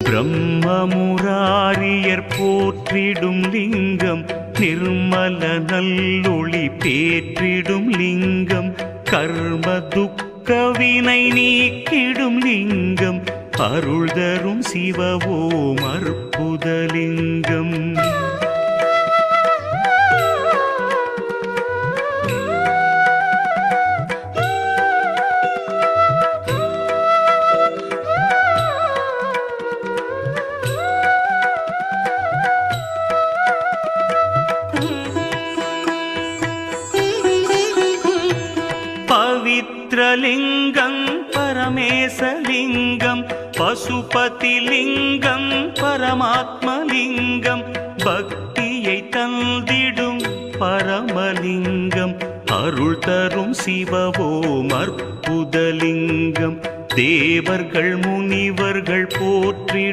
பிரம்மமுராரியர் போற்றிடும் லிங்கம், நிர்மல நல்லொளி பேற்றிடும் லிங்கம், கர்ம துக்க வினை நீக்கிடும் லிங்கம், அருள் தரும் சிவவோம் அற்புதலிங்கம். பவித்ரலிங்கம் பரமேசலிங்கம், பசுபதிலிங்கம் பரமாத்மலிங்கம், பக்தியை தந்திடும் பரமலிங்கம், அருள் தரும் சிவவோம் அற்புதலிங்கம், தேவர்கள் முனிவர்கள் போற்றி